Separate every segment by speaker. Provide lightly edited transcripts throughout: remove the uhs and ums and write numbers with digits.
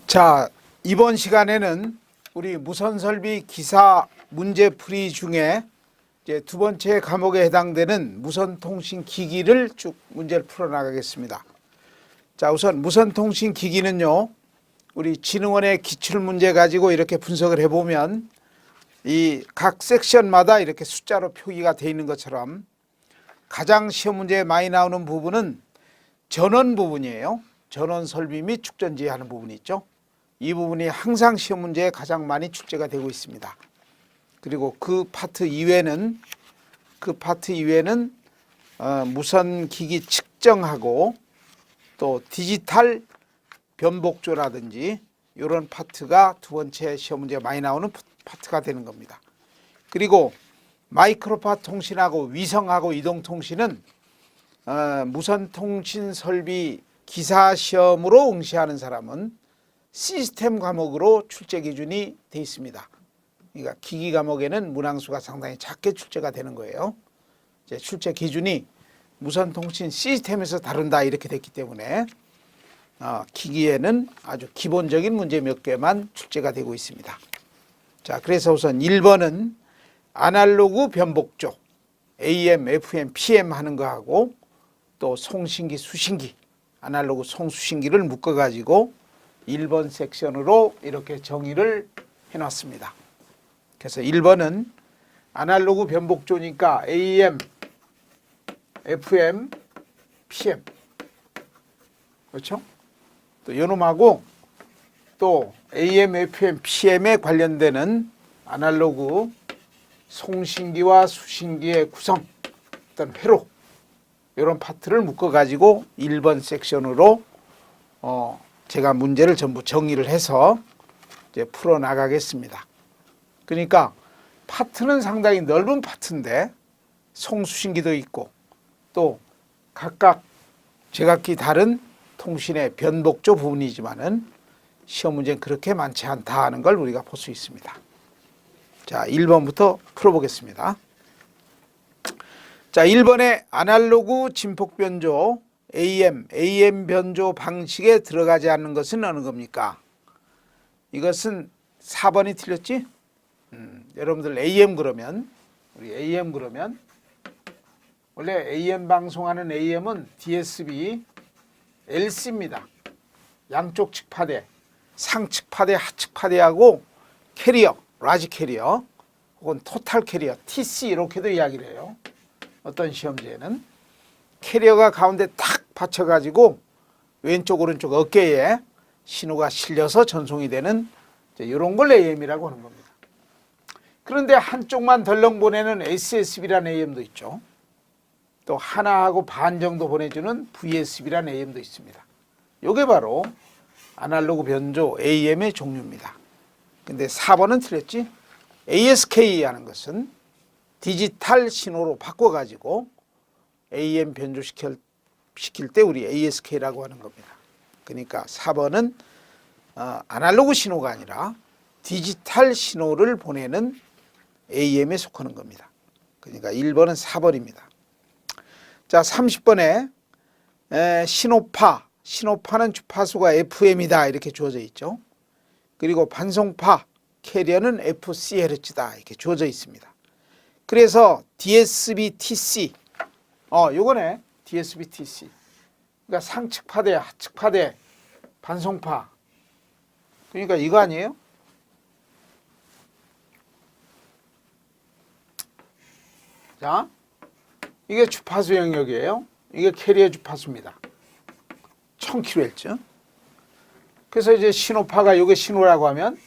Speaker 1: 자, 이번 시간에는 우리 무선설비 기사 문제풀이 중에 이제 두 번째 과목에 해당되는 무선통신기기를 쭉 문제를 풀어나가겠습니다. 자, 우선 무선통신기기는요, 우리 진흥원의 기출문제 가지고 이렇게 분석을 해보면 이 각 섹션마다 이렇게 숫자로 표기가 되어 있는 것처럼 가장 시험 문제에 많이 나오는 부분은 전원 부분이에요. 전원 설비 및 축전지 하는 부분이 있죠. 이 부분이 항상 시험 문제에 가장 많이 출제가 되고 있습니다. 그리고 그 파트 이외에는 무선기기 측정하고 또 디지털 변복조라든지 이런 파트가 두 번째 시험 문제에 많이 나오는 파트가 되는 겁니다. 그리고 마이크로파 통신하고 위성하고 이동통신은 무선통신 설비 기사 시험으로 응시하는 사람은 시스템 과목으로 출제 기준이 되어 있습니다. 그러니까 기기 과목에는 문항수가 상당히 작게 출제가 되는 거예요. 이제 출제 기준이 무선통신 시스템에서 다룬다 이렇게 됐기 때문에 기기에는 아주 기본적인 문제 몇 개만 출제가 되고 있습니다. 자, 그래서 우선 1번은 아날로그 변복조 AM, FM, PM 하는 거하고 또 송신기, 수신기, 아날로그 송수신기를 묶어가지고 1번 섹션으로 이렇게 정의를 해놨습니다. 그래서 1번은 아날로그 변복조니까 AM, FM, PM 그렇죠? 또 요놈하고 또 AM, FM, PM에 관련되는 아날로그 송신기와 수신기의 구성, 어떤 회로 이런 파트를 묶어가지고 1번 섹션으로 제가 문제를 전부 정리를 해서 이제 풀어나가겠습니다. 그러니까 파트는 상당히 넓은 파트인데 송수신기도 있고 또 각각 제각기 다른 통신의 변복조 부분이지만은 시험 문제는 그렇게 많지 않다 하는 걸 우리가 볼 수 있습니다. 자, 1번부터 풀어보겠습니다. 자, 1번에 아날로그 진폭 변조 AM 변조 방식에 들어가지 않는 것은 어느 겁니까? 이것은 4번이 틀렸지? 여러분들 AM 그러면 원래 AM 방송하는 AM은 DSB, LC입니다. 양쪽 측파대, 상측파대, 하측파대하고 캐리어, 라지 캐리어 혹은 토탈 캐리어, TC 이렇게도 이야기를 해요. 어떤 시험지에는 캐리어가 가운데 탁 받쳐가지고 왼쪽 오른쪽 어깨에 신호가 실려서 전송이 되는 이런 걸 AM이라고 하는 겁니다. 그런데 한쪽만 덜렁 보내는 SSB라는 AM도 있죠. 또 하나하고 반 정도 보내주는 VSB라는 AM도 있습니다. 이게 바로 아날로그 변조 AM의 종류입니다. 근데 4번은 틀렸지? ASK 하는 것은 디지털 신호로 바꿔가지고 AM 변조시킬 때 우리 ASK라고 하는 겁니다. 그러니까 4번은 아날로그 신호가 아니라 디지털 신호를 보내는 AM에 속하는 겁니다. 그러니까 1번은 4번입니다. 자, 30번에 신호파는 주파수가 FM이다 이렇게 주어져 있죠. 그리고 반송파 캐리어는 FCHz다 이렇게 주어져 있습니다. 그래서 DSB-TC 요거네. DSB-TC 그러니까 상측파대, 하측파대, 반송파 그러니까 이거 아니에요? 자, 이게 주파수 영역이에요. 이게 캐리어 주파수입니다. 1000kHz. 그래서 이제 신호파가 이게 신호라고 하면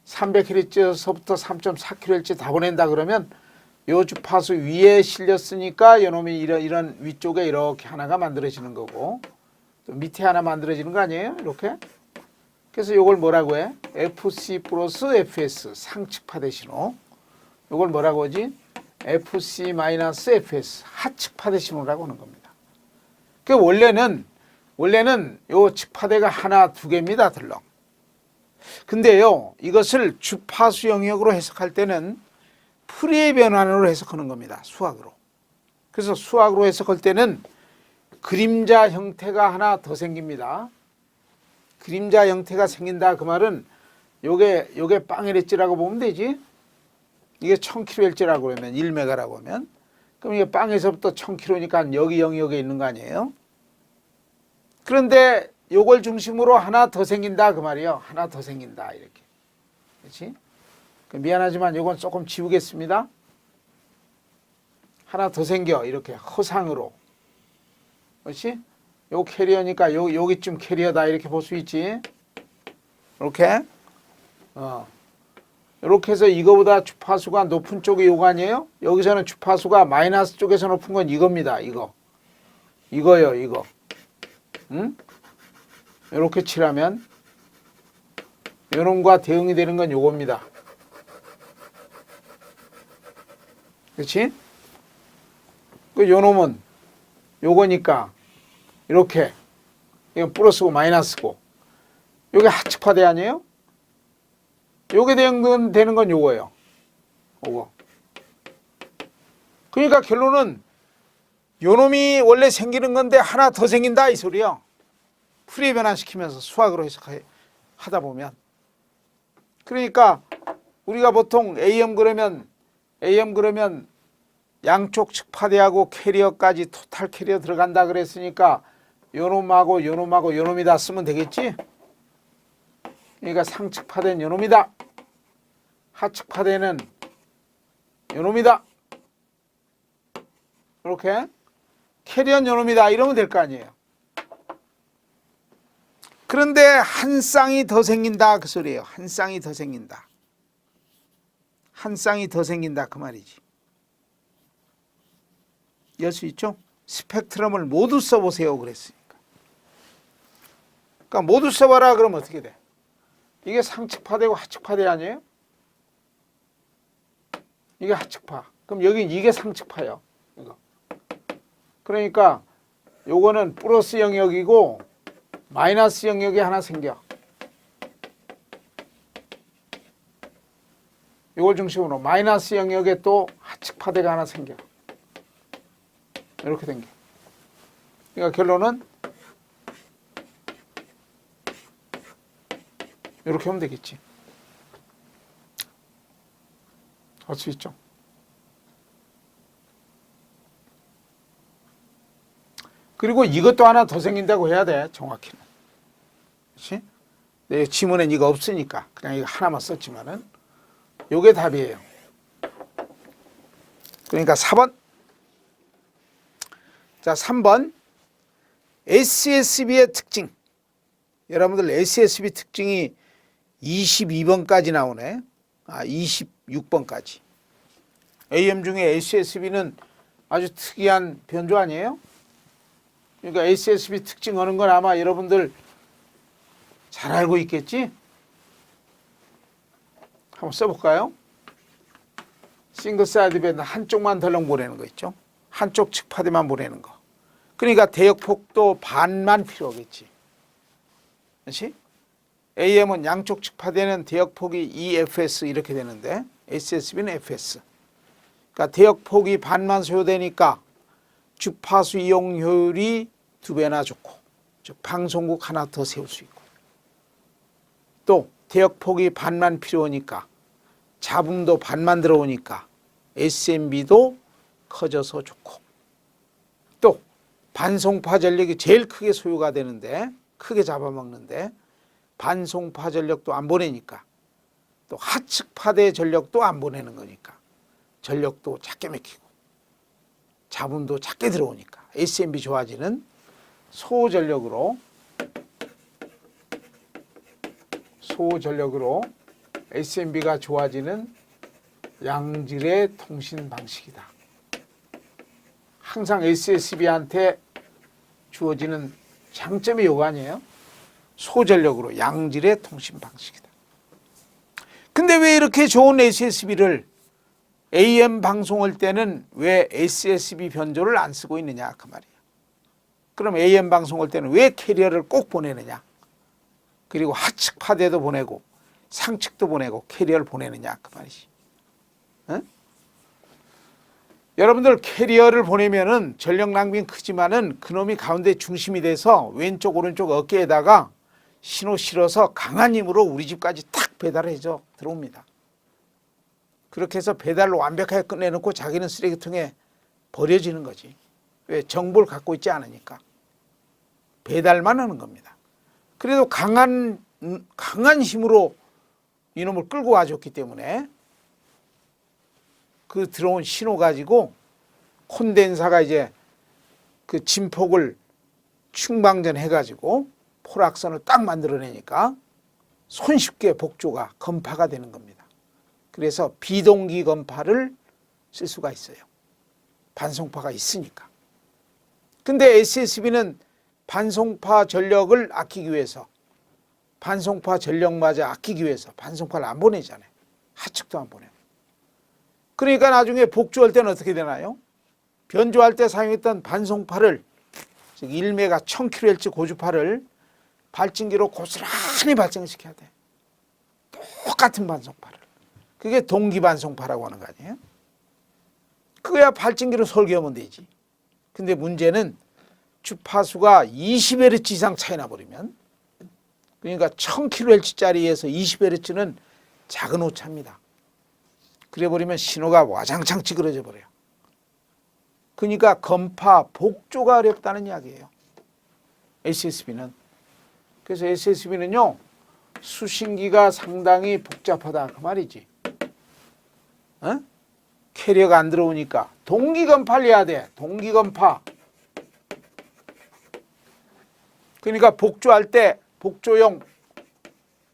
Speaker 1: 300kHz서부터 3.4kHz 다 보낸다 그러면 요 주파수 위에 실렸으니까 요놈이 이런 위쪽에 이렇게 하나가 만들어지는 거고 또 밑에 하나 만들어지는 거 아니에요? 이렇게. 그래서 요걸 뭐라고 해? FC 플러스 FS 상측파대 신호. 요걸 뭐라고 하지? FC 마이너스 FS 하측파대 신호라고 하는 겁니다. 그 원래는 요 측파대가 하나 두 개입니다. 덜렁. 근데요, 이것을 주파수 영역으로 해석할 때는 프리의 변환으로 해석하는 겁니다. 수학으로. 그래서 수학으로 해석할 때는 그림자 형태가 하나 더 생깁니다. 그림자 형태가 생긴다 그 말은 요게 빵이랬지라고 보면 되지. 이게 1000km일지라고 그러면 1메가라고 하면 그럼 이게 빵에서부터 1000km니까 여기 여기 있는 거 아니에요? 그런데 요걸 중심으로 하나 더 생긴다 그 말이에요. 하나 더 생긴다 이렇게. 그렇지? 미안하지만 요건 조금 지우겠습니다. 하나 더 생겨 이렇게 허상으로. 그렇지? 요 캐리어니까 여기쯤 캐리어다 이렇게 볼 수 있지. 이렇게. 이렇게 해서 이거보다 주파수가 높은 쪽이 요거 아니에요? 여기서는 주파수가 마이너스 쪽에서 높은 건 이겁니다. 이거요, 이거. 응? 이렇게 칠하면 요놈과 대응이 되는 건 요겁니다. 그렇지? 그 요놈은 요거니까 이렇게 이건 플러스고 마이너스고 요게 하측파대 아니에요? 요게 되는 건 요거예요. 요거. 그러니까 결론은 요놈이 원래 생기는 건데 하나 더 생긴다 이 소리요. 풀이 변환시키면서 수학으로 해석하다 보면. 그러니까 우리가 보통 AM 그러면 양쪽 측파대하고 캐리어까지 토탈 캐리어 들어간다 그랬으니까 요놈하고 요놈하고 요놈이다 쓰면 되겠지? 그러니까 상측파대는 요놈이다. 하측파대는 요놈이다. 이렇게 캐리어는 요놈이다 이러면 될 거 아니에요. 그런데 한 쌍이 더 생긴다 그 소리예요. 한 쌍이 더 생긴다. 한 쌍이 더 생긴다 그 말이지. 이해할 수 있죠? 스펙트럼을 모두 써보세요 그랬으니까. 그러니까 모두 써봐라 그러면 어떻게 돼? 이게 상측파대고 하측파대 아니에요? 이게 하측파. 그럼 여기 이게 상측파예요. 이거. 그러니까 요거는 플러스 영역이고 마이너스 영역이 하나 생겨. 요걸 중심으로 마이너스 영역에 또 하측파대가 하나 생겨. 이렇게 생겨. 그러니까 결론은 이렇게 하면 되겠지. 할 수 있죠. 그리고 이것도 하나 더 생긴다고 해야 돼. 정확히는. 그렇지? 내 지문엔 이거 없으니까 그냥 이거 하나만 썼지만은 요게 답이에요. 그러니까 4번. 자, 3번. SSB의 특징. 여러분들 SSB 특징이 22번까지 나오네. 26번까지. AM 중에 SSB는 아주 특이한 변조 아니에요? 그러니까 SSB 특징 하는 건 아마 여러분들 잘 알고 있겠지? 한번 써볼까요? 싱글 사이드 밴드 한쪽만 덜렁 보내는 거 있죠? 한쪽 측파대만 보내는 거. 그러니까 대역폭도 반만 필요하겠지. 그렇지? AM은 양쪽 측파대는 대역폭이 EFS 이렇게 되는데 SSB는 FS. 그러니까 대역폭이 반만 소요되니까 주파수 이용 효율이 2배나 좋고 방송국 하나 더 세울 수 있고 또 대역폭이 반만 필요하니까 잡음도 반만 들어오니까 SMB도 커져서 좋고 또 반송파 전력이 제일 크게 소요가 되는데 크게 잡아먹는데 반송파 전력도 안 보내니까 또 하측파대 전력도 안 보내는 거니까 전력도 작게 맥히고 잡음도 작게 들어오니까 SMB 좋아지는 소전력으로 SMB가 좋아지는 양질의 통신 방식이다. 항상 SSB한테 주어지는 장점이 요거 아니에요? 소전력으로 양질의 통신 방식이다. 근데 왜 이렇게 좋은 SSB를 AM 방송할 때는 왜 SSB 변조를 안 쓰고 있느냐 그 말이에요. 그럼 AM 방송할 때는 왜 캐리어를 꼭 보내느냐? 그리고 하측 파대도 보내고 상측도 보내고 캐리어를 보내느냐 그 말이지. 응? 여러분들 캐리어를 보내면은 전력 낭비는 크지만은 그놈이 가운데 중심이 돼서 왼쪽 오른쪽 어깨에다가 신호 실어서 강한 힘으로 우리 집까지 탁 배달해서 들어옵니다. 그렇게 해서 배달을 완벽하게 끝내놓고 자기는 쓰레기통에 버려지는 거지. 왜? 정보를 갖고 있지 않으니까. 배달만 하는 겁니다. 그래도 강한 힘으로 이놈을 끌고 와줬기 때문에 그 들어온 신호 가지고 콘덴사가 이제 그 진폭을 충방전 해가지고 포락선을 딱 만들어내니까 손쉽게 복조가 건파가 되는 겁니다. 그래서 비동기 건파를 쓸 수가 있어요. 반송파가 있으니까. 근데 SSB는 반송파 전력을 아끼기 위해서, 반송파 전력마저 아끼기 위해서 반송파를 안 보내잖아요. 하측도 안 보내요. 그러니까 나중에 복조할 때는 어떻게 되나요? 변조할 때 사용했던 반송파를, 즉 1메가 1000kHz 고주파를 발진기로 고스란히 발생시켜야 돼. 똑같은 반송파를. 그게 동기반송파라고 하는 거 아니에요? 그거야 발진기로 설계하면 되지. 근데 문제는 주파수가 20Hz 이상 차이 나버리면, 그러니까 1000kHz짜리에서 20Hz는 작은 오차입니다. 그래버리면 신호가 와장창 찌그러져 버려요. 그러니까 건파, 복조가 어렵다는 이야기예요. SSB는. 그래서 SSB는요, 수신기가 상당히 복잡하다 그 말이지. 어? 캐리어가 안 들어오니까 동기건파를 해야 돼. 동기건파. 그러니까 복조할 때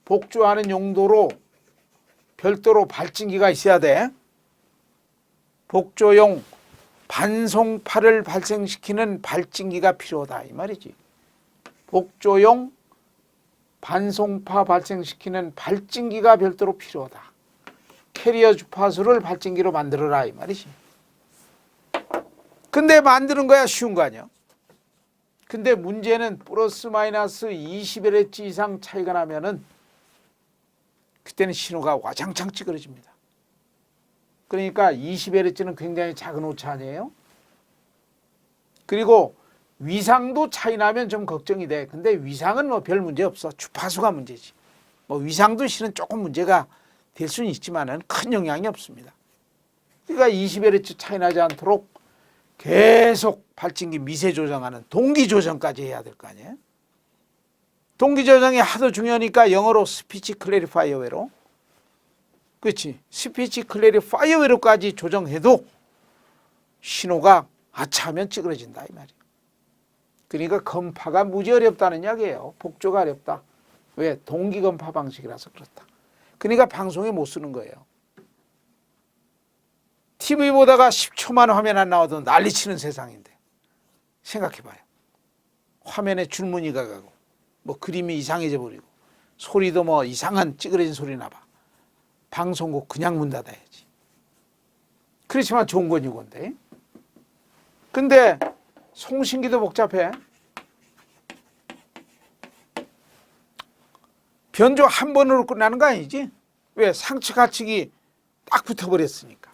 Speaker 1: 복조하는 용도로 별도로 발진기가 있어야 돼. 복조용 반송파를 발생시키는 발진기가 필요하다 이 말이지. 복조용 반송파 발생시키는 발진기가 별도로 필요하다. 캐리어 주파수를 발진기로 만들어라 이 말이지. 근데 만드는 거야 쉬운 거 아니야. 근데 문제는 플러스 마이너스 20Hz 이상 차이가 나면은 그때는 신호가 와장창 찌그러집니다. 그러니까 20Hz는 굉장히 작은 오차 아니에요? 그리고 위상도 차이 나면 좀 걱정이 돼. 근데 위상은 뭐 별 문제 없어. 주파수가 문제지. 뭐 위상도 실은 조금 문제가 될 수는 있지만은 큰 영향이 없습니다. 그러니까 20Hz 차이 나지 않도록 계속 발진기 미세 조정하는 동기 조정까지 해야 될 거 아니에요? 동기 조정이 하도 중요하니까 영어로 스피치 클래리파이어웨로, 그렇지? 스피치 클래리파이어웨로까지 조정해도 신호가 아차하면 찌그러진다 이 말이에요. 그러니까 건파가 무지 어렵다는 이야기예요. 복조가 어렵다. 왜? 동기 건파 방식이라서 그렇다. 그러니까 방송에 못 쓰는 거예요. TV 보다가 10초만 화면 안 나와도 난리치는 세상인데 생각해봐요. 화면에 줄무늬가 가고 뭐 그림이 이상해져 버리고 소리도 뭐 이상한 찌그러진 소리 나봐. 방송국 그냥 문 닫아야지. 그렇지만 좋은 건 이건데. 근데 송신기도 복잡해. 변조 한 번으로 끝나는 거 아니지? 왜? 상측 하측이 딱 붙어버렸으니까.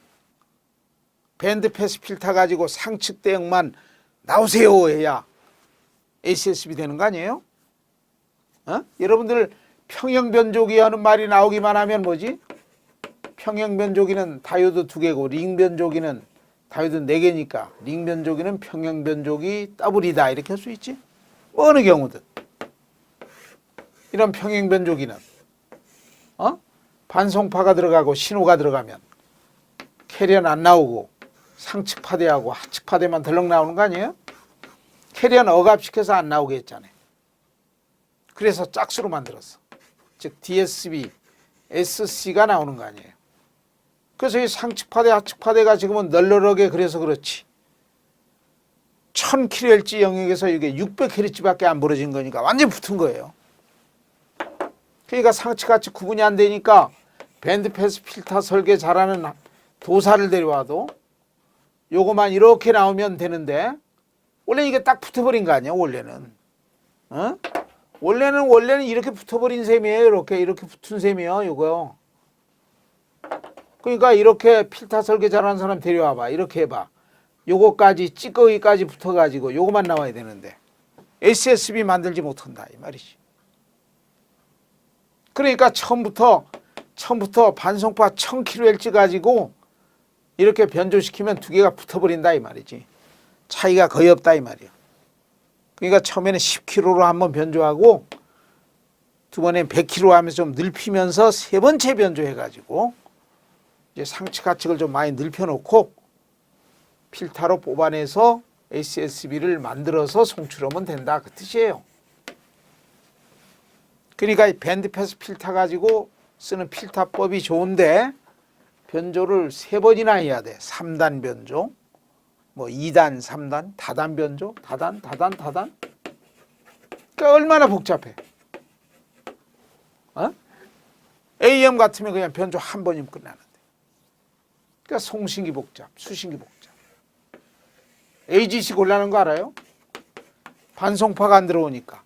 Speaker 1: 밴드 패스 필터 가지고 상측 대응만 나오세요 해야 SSB 되는 거 아니에요? 어? 여러분들 평형 변조기 하는 말이 나오기만 하면 뭐지? 평형 변조기는 다이오드 2개고 링 변조기는 다이오드 4개니까 링 변조기는 평형 변조기 더블이다 이렇게 할 수 있지? 어느 경우든 이런 평형 변조기는 반송파가 들어가고 신호가 들어가면 캐리어는 안 나오고 상측파대하고 하측파대만 덜렁 나오는 거 아니에요? 캐리어는 억압시켜서 안 나오게 했잖아요. 그래서 짝수로 만들었어. 즉 DSB, SC가 나오는 거 아니에요. 그래서 이 상측파대, 하측파대가 지금은 널널하게 그래서 그렇지. 1000kHz 영역에서 이게 600kHz밖에 안 벌어진 거니까 완전히 붙은 거예요. 그러니까 상측, 하측 구분이 안 되니까 밴드 패스 필터 설계 잘하는 도사를 데려와도 요거만 이렇게 나오면 되는데 원래 이게 딱 붙어버린 거 아니야 원래는. 원래는 이렇게 붙어버린 셈이에요. 이렇게 붙은 셈이에요 요거. 그러니까 이렇게 필터 설계 잘하는 사람 데려와봐. 이렇게 해봐. 요거까지 찌꺼기까지 붙어가지고 요거만 나와야 되는데 SSB 만들지 못한다 이 말이지. 그러니까 처음부터 반송파 1000kHz 가지고 이렇게 변조시키면 두 개가 붙어버린다 이 말이지. 차이가 거의 없다 이 말이야. 그러니까 처음에는 10kHz로 한번 변조하고 두 번엔 100kHz 하면서 좀 늙히면서 세 번째 변조해가지고 이제 상측 하측을 좀 많이 넓혀놓고 필터로 뽑아내서 ACSB를 만들어서 송출하면 된다 그 뜻이에요. 그러니까 이 밴드패스 필터 가지고 쓰는 필터법이 좋은데 변조를 3번이나 해야 돼. 3단 변조, 뭐 2단, 3단, 다단 변조, 다단. 그러니까 얼마나 복잡해. AM 같으면 그냥 변조 한 번이면 끝나는데. 그러니까 송신기 복잡, 수신기 복잡. AGC 곤란한 거 알아요? 반송파가 안 들어오니까.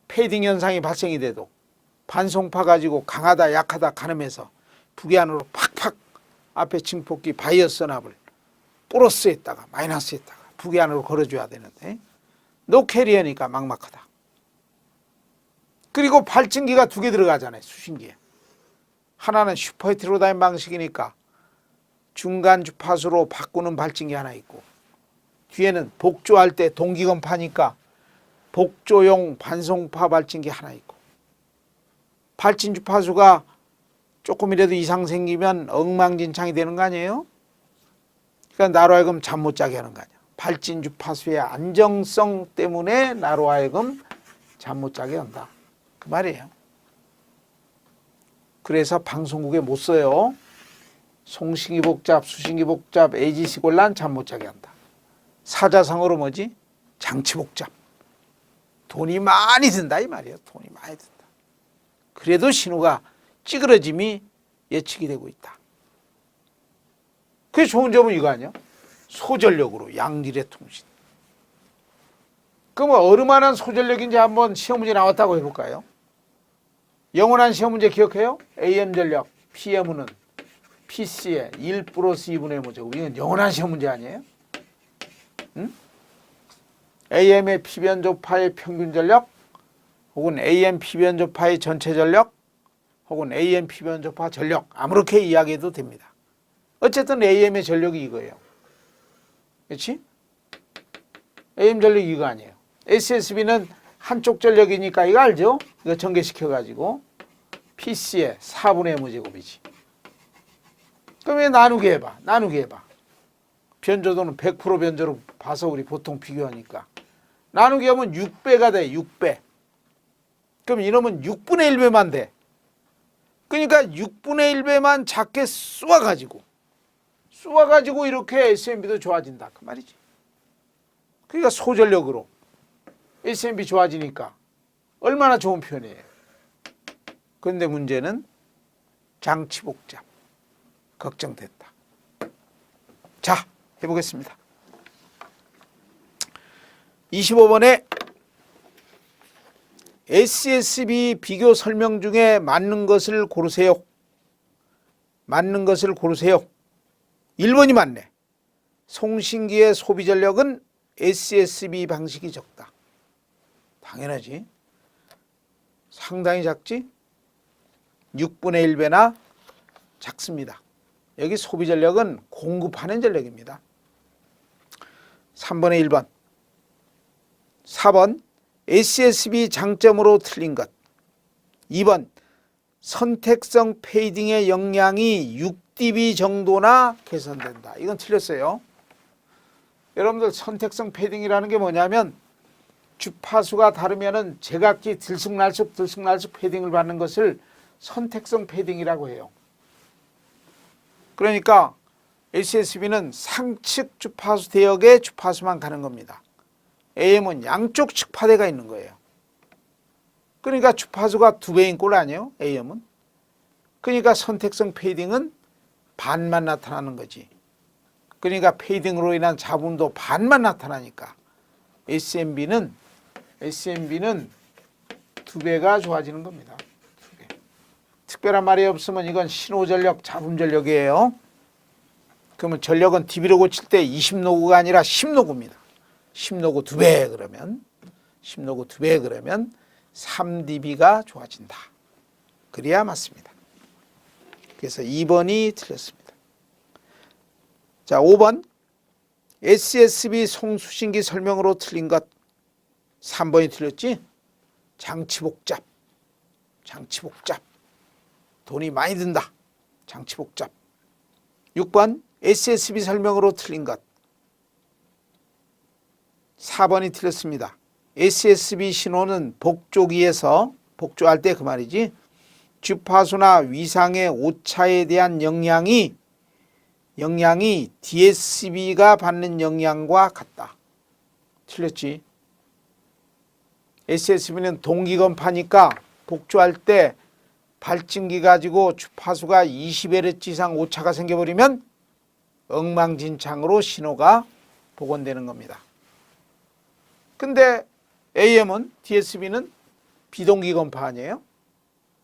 Speaker 1: 패딩 현상이 발생이 돼도 반송파 가지고 강하다 약하다 가늠해서 부기 안으로 팍팍 앞에 증폭기 바이어스 납을 플러스에다가 마이너스에다가 부기 안으로 걸어줘야 되는데 노캐리어니까 막막하다. 그리고 발진기가 2개 들어가잖아요. 수신기에. 하나는 슈퍼헤테로다인 방식이니까 중간 주파수로 바꾸는 발진기 하나 있고 뒤에는 복조할 때 동기건파니까 복조용 반송파 발진기 하나 있고 발진 주파수가 조금이라도 이상 생기면 엉망진창이 되는 거 아니에요? 그러니까 나로 하여금 잠 못 자게 하는 거 아니야. 발진 주파수의 안정성 때문에 나로 하여금 잠 못 자게 한다. 그 말이에요. 그래서 방송국에 못 써요. 송신기 복잡, 수신기 복잡, AGC 곤란, 잠 못 자게 한다. 사자성어로 뭐지? 장치 복잡. 돈이 많이 든다 이 말이에요. 돈이 많이 든다. 그래도 신호가 찌그러짐이 예측이 되고 있다. 그게 좋은 점은 이거 아니야? 소전력으로 양질의 통신. 그럼 얼마나 소전력인지 한번 시험 문제 나왔다고 해볼까요? 영원한 시험 문제 기억해요? AM 전력, PM은 PC의 1 플러스 2분의 1제곱. 이건 영원한 시험 문제 아니에요? 응? AM의 피변조파의 평균 전력 혹은 AM 피변조파의 전체 전력 혹은 AM 피변조파 전력 아무렇게 이야기해도 됩니다. 어쨌든 AM의 전력이 이거예요. 그렇지? AM 전력이 이거 아니에요. SSB는 한쪽 전력이니까 이거 알죠? 이거 전개시켜가지고 PC의 4분의 1제곱이지. 그럼 왜 나누게 해봐. 변조도는 100% 변조로 봐서 우리 보통 비교하니까. 나누기 하면 6배가 돼. 6배. 그럼 이놈은 6분의 1배만 돼. 그러니까 6분의 1배만 작게 쏘아가지고 이렇게 SMB도 좋아진다. 그 말이지. 그러니까 소전력으로 SMB 좋아지니까 얼마나 좋은 편이에요. 그런데 문제는 장치 복잡. 걱정됐다. 자, 해보겠습니다. 25번에 SSB 비교 설명 중에 맞는 것을 고르세요. 1번이 맞네. 송신기의 소비 전력은 SSB 방식이 적다. 당연하지. 상당히 작지? 6분의 1배나 작습니다. 여기 소비 전력은 공급하는 전력입니다. 3번의 1번. 4번 SSB 장점으로 틀린 것. 2번 선택성 페이딩의 영향이 6dB 정도나 개선된다. 이건 틀렸어요. 여러분들 선택성 페이딩이라는 게 뭐냐면 주파수가 다르면은 제각기 들쑥날쑥 페이딩을 받는 것을 선택성 페이딩이라고 해요. 그러니까 SSB는 상측 주파수 대역의 주파수만 가는 겁니다. AM은 양쪽 측파대가 있는 거예요. 그러니까 주파수가 2배인 꼴 아니에요? AM은. 그러니까 선택성 페이딩은 반만 나타나는 거지. 그러니까 페이딩으로 인한 잡음도 반만 나타나니까 SMB는 2배가 좋아지는 겁니다. 2배. 특별한 말이 없으면 이건 신호전력, 잡음전력이에요. 그러면 전력은 DB로 고칠 때 20노구가 아니라 10노구입니다. 10노구 2배 그러면 3dB가 좋아진다. 그래야 맞습니다. 그래서 2번이 틀렸습니다. 자, 5번 SSB 송수신기 설명으로 틀린 것 3번이 틀렸지? 장치복잡. 장치복잡. 돈이 많이 든다. 장치복잡. 6번 SSB 설명으로 틀린 것 4번이 틀렸습니다. SSB 신호는 복조기에서 복조할 때 그 말이지 주파수나 위상의 오차에 대한 영향이 DSB가 받는 영향과 같다. 틀렸지? SSB는 동기건파니까 복조할 때 발진기 가지고 주파수가 20Hz 이상 오차가 생겨버리면 엉망진창으로 신호가 복원되는 겁니다. 근데 AM은 DSB는 비동기건파 아니에요?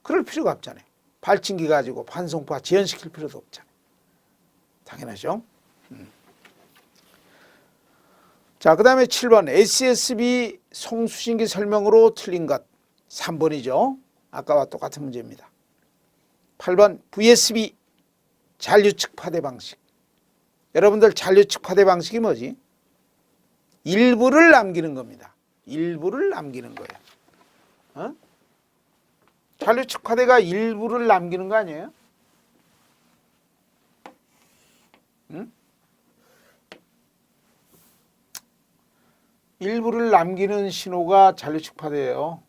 Speaker 1: 그럴 필요가 없잖아요. 발진기 가지고 반송파 지연시킬 필요도 없잖아요. 당연하죠. 자, 그 다음에 7번 SSB 송수신기 설명으로 틀린 것 3번이죠. 아까와 똑같은 문제입니다. 8번 VSB 잔류측 파대 방식. 여러분들 잔류측 파대 방식이 뭐지? 일부를 남기는 겁니다. 일부를 남기는 거예요. 어? 잔류측 파대가 일부를 남기는 거 아니에요? 응? 일부를 남기는 신호가 잔류측 파대예요.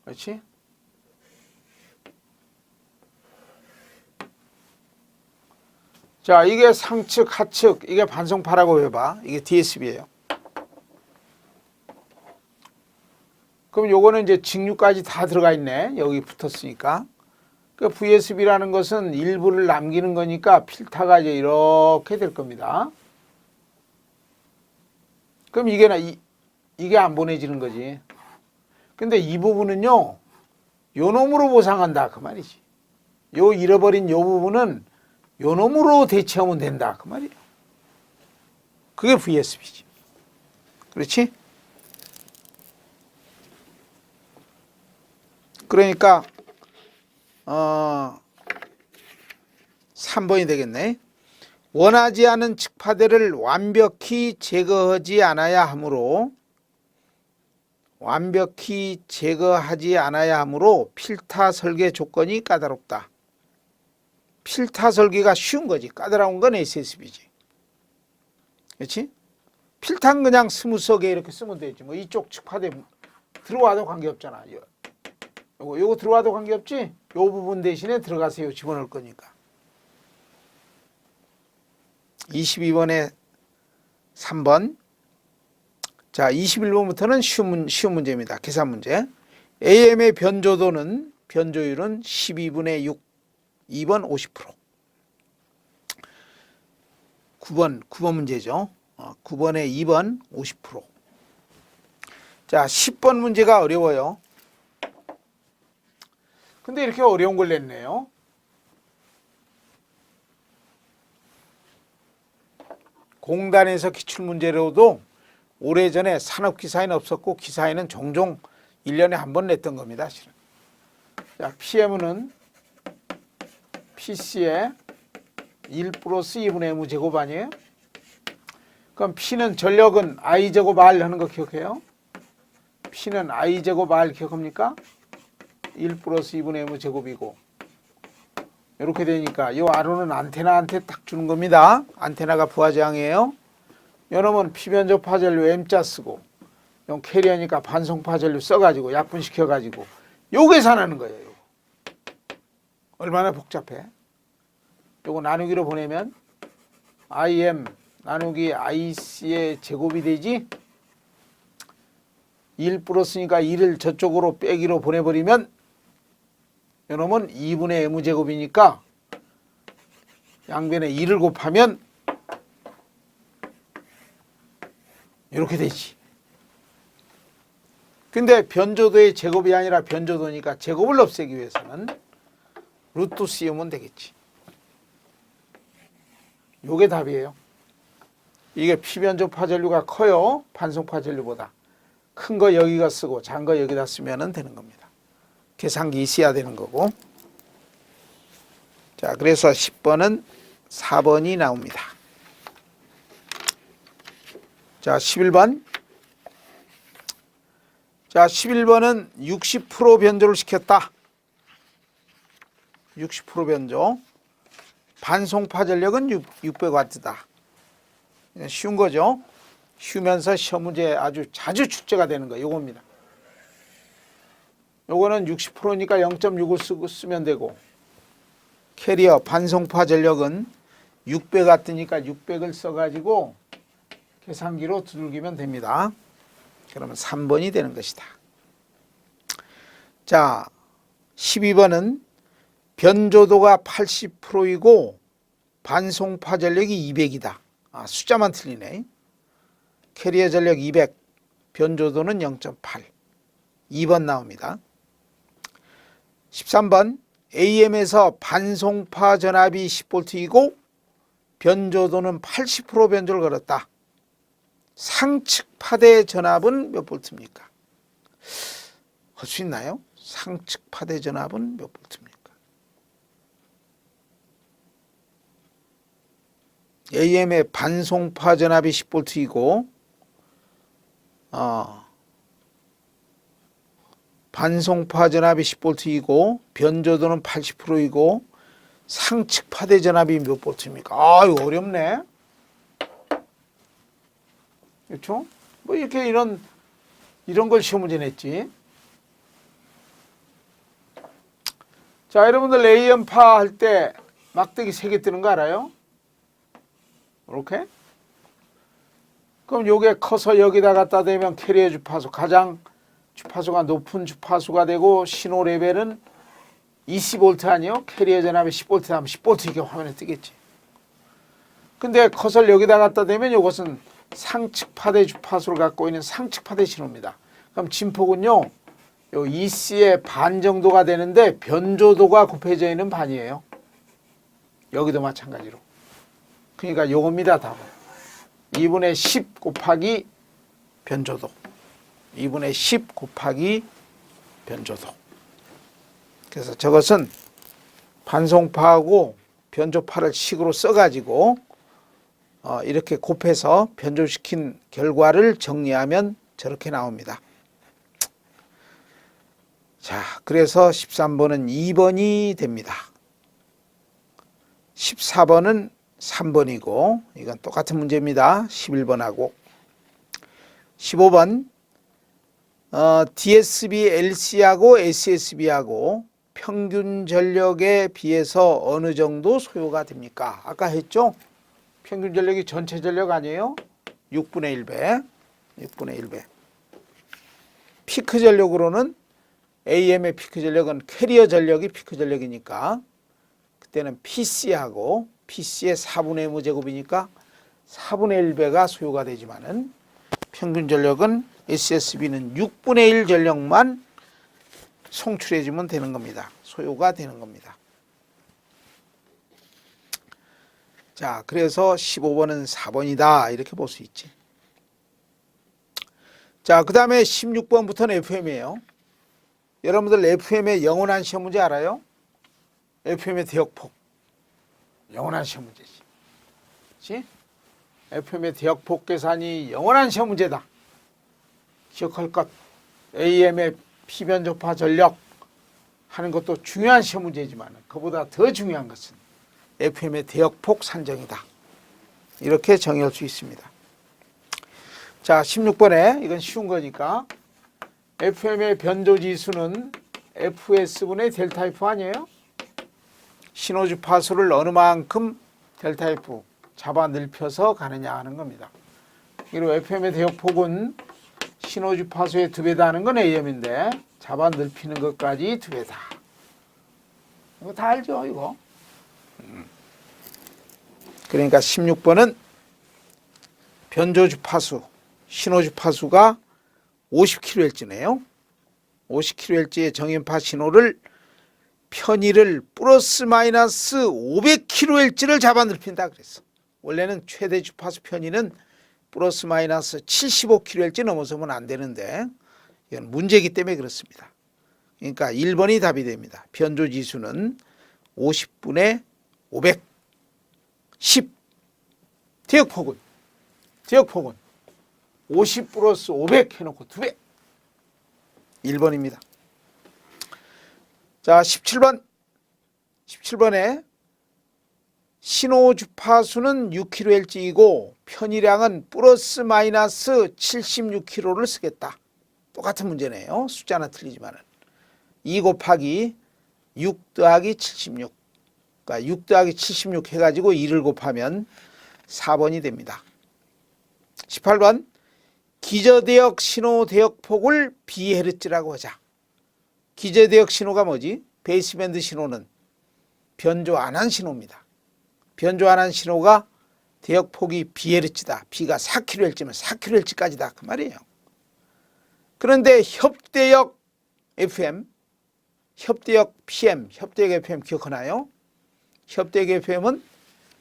Speaker 1: 그렇지? 자, 이게 상측, 하측, 이게 반송파라고 해봐. 이게 DSB예요. 그럼 요거는 이제 직류까지 다 들어가 있네. 여기 붙었으니까. 그 VSB라는 것은 일부를 남기는 거니까 필터가 이제 이렇게 될 겁니다. 그럼 이게 안 보내지는 거지. 근데 이 부분은요, 요 놈으로 보상한다. 그 말이지. 요 잃어버린 요 부분은 요 놈으로 대체하면 된다. 그 말이에요. 그게 VSB지. 그렇지? 그러니까 3번이 되겠네. 원하지 않은 측파대를 완벽히 제거하지 않아야 하므로 필터 설계 조건이 까다롭다. 필터 설계가 쉬운 거지. 까다로운 건 SSB지. 그렇지? 필터는 그냥 스무스하게 이렇게 쓰면 되지. 뭐 이쪽 측파대 들어와도 관계없잖아. 요거 들어와도 관계없지? 요 부분 대신에 들어가세요. 집어넣을 거니까. 22번에 3번. 자, 21번부터는 쉬운 문제입니다. 계산 문제. AM의 변조율은 12분의 6, 2번 50%. 9번 문제죠. 9번에 2번 50%. 자, 10번 문제가 어려워요. 근데 이렇게 어려운 걸 냈네요. 공단에서 기출문제로도 오래전에 산업기사에는 없었고 기사에는 종종 1년에 한 번 냈던 겁니다. 실은. 자, PM은 PC에 1 플러스 2분의 M 제곱 아니에요? 그럼 P는 전력은 I 제곱 R 하는 거 기억해요? P는 I 제곱 R 기억합니까? 1 플러스 2분의 M 제곱이고 이렇게 되니까 이 R호는 안테나한테 딱 주는 겁니다. 안테나가 부하장이에요. 요놈은 피변조 파전류 M자 쓰고 요 캐리어니까 반송 파전류 써가지고 약분시켜가지고 요 계산하는 거예요. 요거. 얼마나 복잡해? 요거 나누기로 보내면 IM 나누기 IC의 제곱이 되지. 1 플러스니까 1을 저쪽으로 빼기로 보내버리면 요놈은 2분의 M제곱이니까 양변에 2를 곱하면 이렇게 되지. 근데 변조도의 제곱이 아니라 변조도니까 제곱을 없애기 위해서는 루트 씌우면 되겠지. 요게 답이에요. 이게 피변조 파전류가 커요. 반송 파전류보다. 큰 거 여기가 쓰고 작은 거 여기다 쓰면 되는 겁니다. 계산기 있어야 되는 거고. 자, 그래서 10번은 4번이 나옵니다. 자, 11번. 자, 11번은 60% 변조를 시켰다. 60% 변조. 반송파 전력은 600W다. 쉬운 거죠. 쉬우면서 시험 문제 아주 자주 출제가 되는 거 요겁니다. 요거는 60%니까 0.6을 쓰면 되고, 캐리어 반송파 전력은 600W니까 600을 써가지고 계산기로 두들기면 됩니다. 그러면 3번이 되는 것이다. 자, 12번은 변조도가 80%이고 반송파 전력이 200이다. 숫자만 틀리네. 캐리어 전력 200, 변조도는 0.8. 2번 나옵니다. 13번 AM에서 반송파 전압이 10V이고 변조도는 80% 변조를 걸었다. 상측 파대 전압은 몇 볼트입니까? 할 수 있나요? 상측 파대 전압은 몇 볼트입니까? AM의 반송파 전압이 10V이고 반송파 전압이 10V이고 변조도는 80%이고 상측 파대 전압이 몇 볼트입니까? 이거 어렵네. 그렇죠? 뭐 이렇게 이런 걸 시험 문제 냈지. 자, 여러분들 AM파 할 때 막대기 3개 뜨는 거 알아요? 이렇게? 그럼 요게 커서 여기다 갖다 대면 캐리어 주파수, 가장 주파수가 높은 주파수가 되고 신호 레벨은 20V 아니요? 캐리어 전압이 10V 하면 10V 이렇게 화면에 뜨겠지. 근데 컷을 여기다 갖다 대면 이것은 상측 파대 주파수를 갖고 있는 상측 파대 신호입니다. 그럼 진폭은요, 요 EC의 반 정도가 되는데 변조도가 곱해져 있는 반이에요. 여기도 마찬가지로. 그러니까 요겁니다, 답은. 2분의 10 곱하기 변조도. 2분의 10 곱하기 변조도. 그래서 저것은 반송파하고 변조파를 식으로 써가지고 이렇게 곱해서 변조시킨 결과를 정리하면 저렇게 나옵니다. 자, 그래서 13번은 2번이 됩니다. 14번은 3번이고 이건 똑같은 문제입니다. 11번하고 15번 DSB LC하고 SSB하고 평균 전력에 비해서 어느 정도 소요가 됩니까? 아까 했죠? 평균 전력이 전체 전력 아니에요? 6분의 1배. 6분의 1배. 피크 전력으로는 AM의 피크 전력은 캐리어 전력이 피크 전력이니까 그때는 PC하고 PC의 4분의 1 제곱이니까 4분의 1배가 소요가 되지만은 평균 전력은 SSB는 6분의 1 전력만 송출해주면 되는 겁니다. 소요가 되는 겁니다. 자, 그래서 15번은 4번이다 이렇게 볼 수 있지. 자, 그 다음에 16번부터는 FM이에요. 여러분들 FM의 영원한 시험 문제 알아요? FM의 대역폭. 영원한 시험 문제지. 그렇지? FM의 대역폭 계산이 영원한 시험 문제다. 기억할 것. AM의 피변조파 전력 하는 것도 중요한 시험 문제지만 그보다 더 중요한 것은 FM의 대역폭 산정이다. 이렇게 정의할 수 있습니다. 자, 16번에 이건 쉬운 거니까 FM의 변조지수는 FS분의 델타 F 아니에요? 신호주파수를 어느 만큼 델타 F 잡아 넓혀서 가느냐 하는 겁니다. 그리고 FM의 대역폭은 신호주파수의 2배다 하는 건 AM인데 잡아 넓히는 것까지 2배다. 이거 다 알죠, 이거? 그러니까 16번은 변조주파수, 신호주파수가 50kHz네요. 50kHz의 정연파 신호를 편의를 플러스 마이너스 500kHz를 잡아 넓힌다 그랬어. 원래는 최대 주파수 편의는 플러스 마이너스 75kHz 넘어서면 안 되는데 이건 문제이기 때문에 그렇습니다. 그러니까 1번이 답이 됩니다. 변조지수는 50분의 510. 대역폭은 50 플러스 500 해놓고 2배. 1번입니다. 자, 17번에 신호 주파수는 6kHz이고 편의량은 플러스 마이너스 76kHz를 쓰겠다. 똑같은 문제네요. 숫자 하나 틀리지만은 2 곱하기 6 더하기 76. 그러니까 6 더하기 76 해가지고 2를 곱하면 4번이 됩니다. 18번 기저대역 신호 대역폭을 비헤르츠라고 하자. 기저대역 신호가 뭐지? 베이스밴드 신호는 변조 안 한 신호입니다. 변조 안 한 신호가 대역폭이 비헤르츠다. B가 4kHz면 4kHz까지다. 그 말이에요. 그런데 협대역 FM, 협대역 PM, 협대역 FM 기억하나요? 협대역 FM은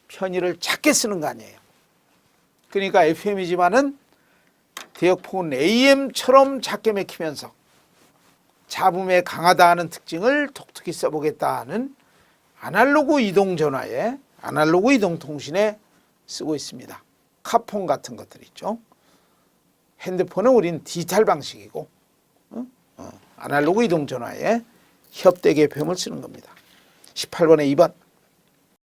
Speaker 1: 편의를 작게 쓰는 거 아니에요. 그러니까 FM이지만은 대역폭은 AM처럼 작게 맥히면서 잡음에 강하다는 특징을 독특히 써보겠다는 아날로그 이동전화에 아날로그 이동통신에 쓰고 있습니다. 카폰 같은 것들 있죠. 핸드폰은 우린 디지털 방식이고 아날로그 이동전화에 협대계 FM을 쓰는 겁니다. 18번에 2번